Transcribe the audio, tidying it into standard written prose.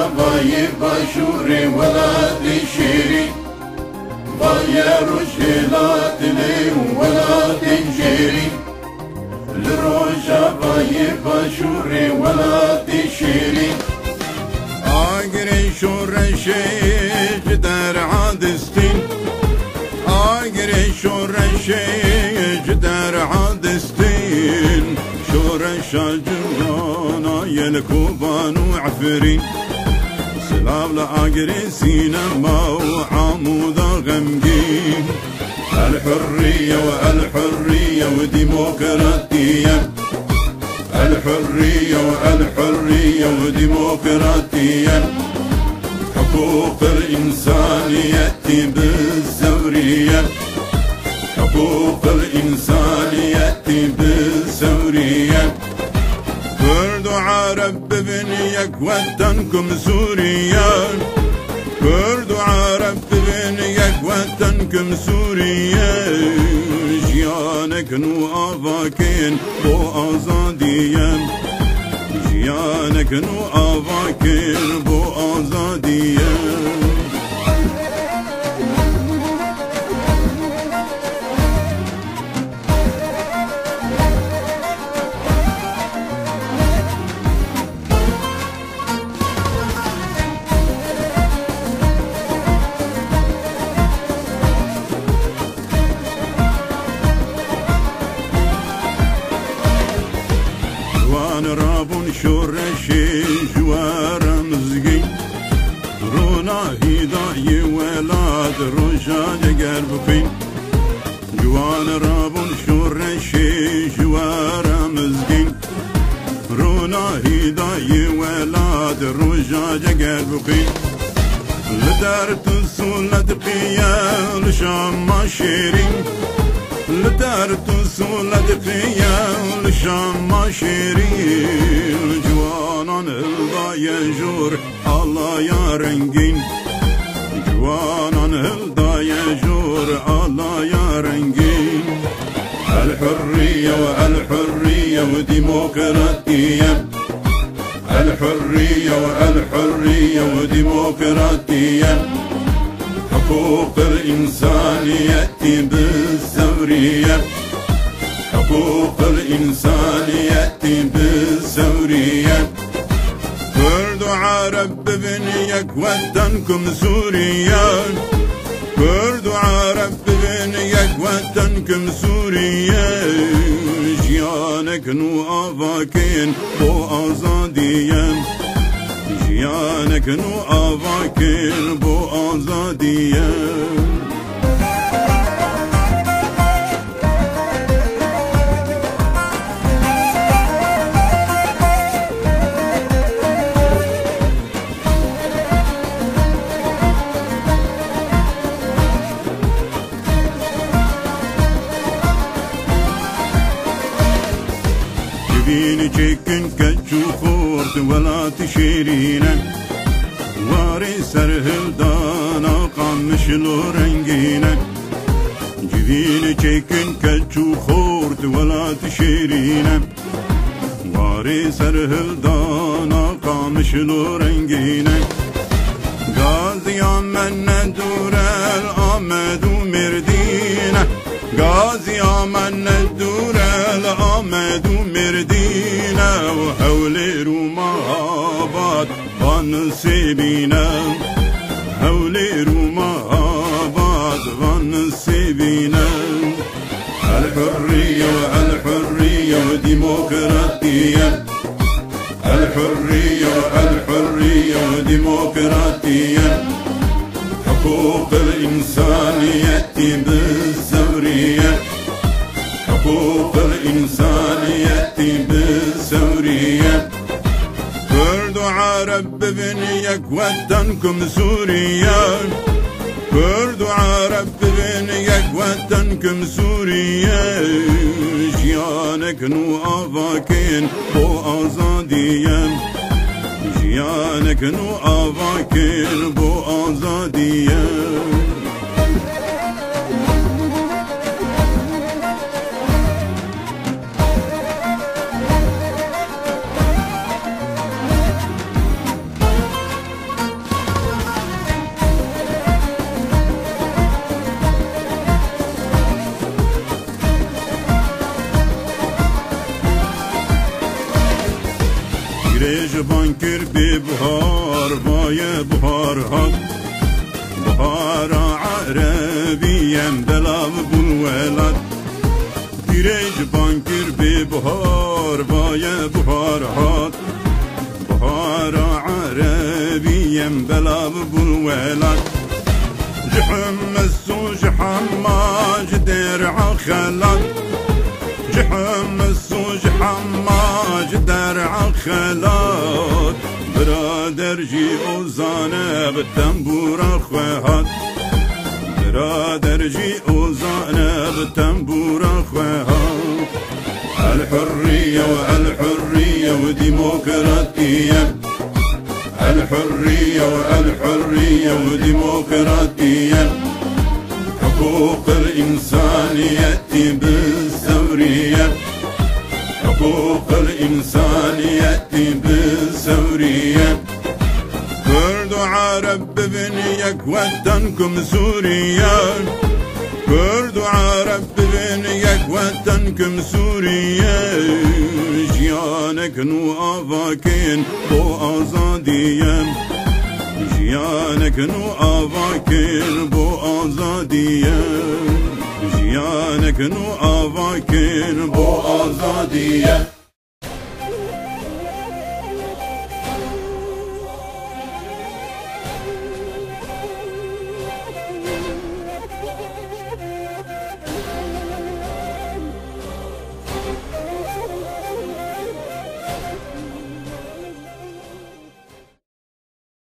Rojavayı başuri veladi şirin Vaya rojhilatli veladi şirin Rojavayı başuri veladi şirin Agri şureşi der adistin Agri şureşi der adistin شورشا جمعنا يلكوبان وعفرين سلام لأقري سينما وعمودا غمقين الحرية والحرية وديمقراطية الحرية والحرية وديمقراطية حقوق الإنسانية بالثورية حقوق الإنسانية بالثورية كرد وعرب ببنيك وطنكم سوريا كرد وعرب ببنيك وطنكم سوريا جيانك نو آفاكين بو آزادية جيانك نو آفاكين بو آزادية رابون شورشي جوار مزقي رونا هداي ولاد رجال قلب فين جوان رابون شورشي جوار مزقي رونا هداي ولاد رجال قلب فين لدارت السولة قيال شام شيرين لدارت السولة قيال شام شيرين جوانان هلدا يجور الله يا رنگين جوانان هلدا يجور الله يا رنگين الحرية والحرية وديمقراطية الحرية والحرية وديمقراطية حقوق الإنسانية بالثورية حقوق الإنسانية بالثورية كرد وعرب ببنيك وطنكم سوريا كرد وعرب ببنيك وطنكم سوريا جيانك نو آفاكين بو آزادية جيانك نو آفاكين بو آزادية جبيني جيكن كجوفورت ولا تشيرينا واري سرهل دانا قامش لو رنجينا جبيني جيكن كجوفورت ولا تشيرينا واري سرهل دانا قامش لو رنجينا غازي من ندور الأمد ومردينا غازي من ندور الأمد ومردينا وحولي رمابات ونسيبينا حولي رمابات ونسيبينا الحرية والحرية وديمقراطية الحرية والحرية وديمقراطية حقوق الإنسانية بالثورية حقوق الإنسانية بالثورية كرد وعرب ببنيك وطنكم سوريا كرد وعرب ببنيك وطنكم سوريا جيانك نو آفاكين بو آزادية جيانك نو آفاكين بو آزادية جبان کر بی بهار وای بهار ها بهار عربیم بلاو بولولد دیره جبان کر بی بهار وای بهار ها بهار عربیم بلاو بولولد جحمس و جحماج درع خلد جحمس و جحماج درع خلد برادر جي اوزانه بالتنبور خوهات برادر جي اوزانه بالتنبور خوهات الحرية والحرية وديمقراطية الحرية والحرية وديمقراطية حقوق الإنسانية بالثورية حقوق الإنسانية بالثورية كرد عرب بنيك وطنكم سوريا كرد عرب بنيك وطنكم سوريا جيانك نو آفاكين بو آزادية جيانك نو آفاكين بو آزادية جيانك نو آفاكين بو آزادية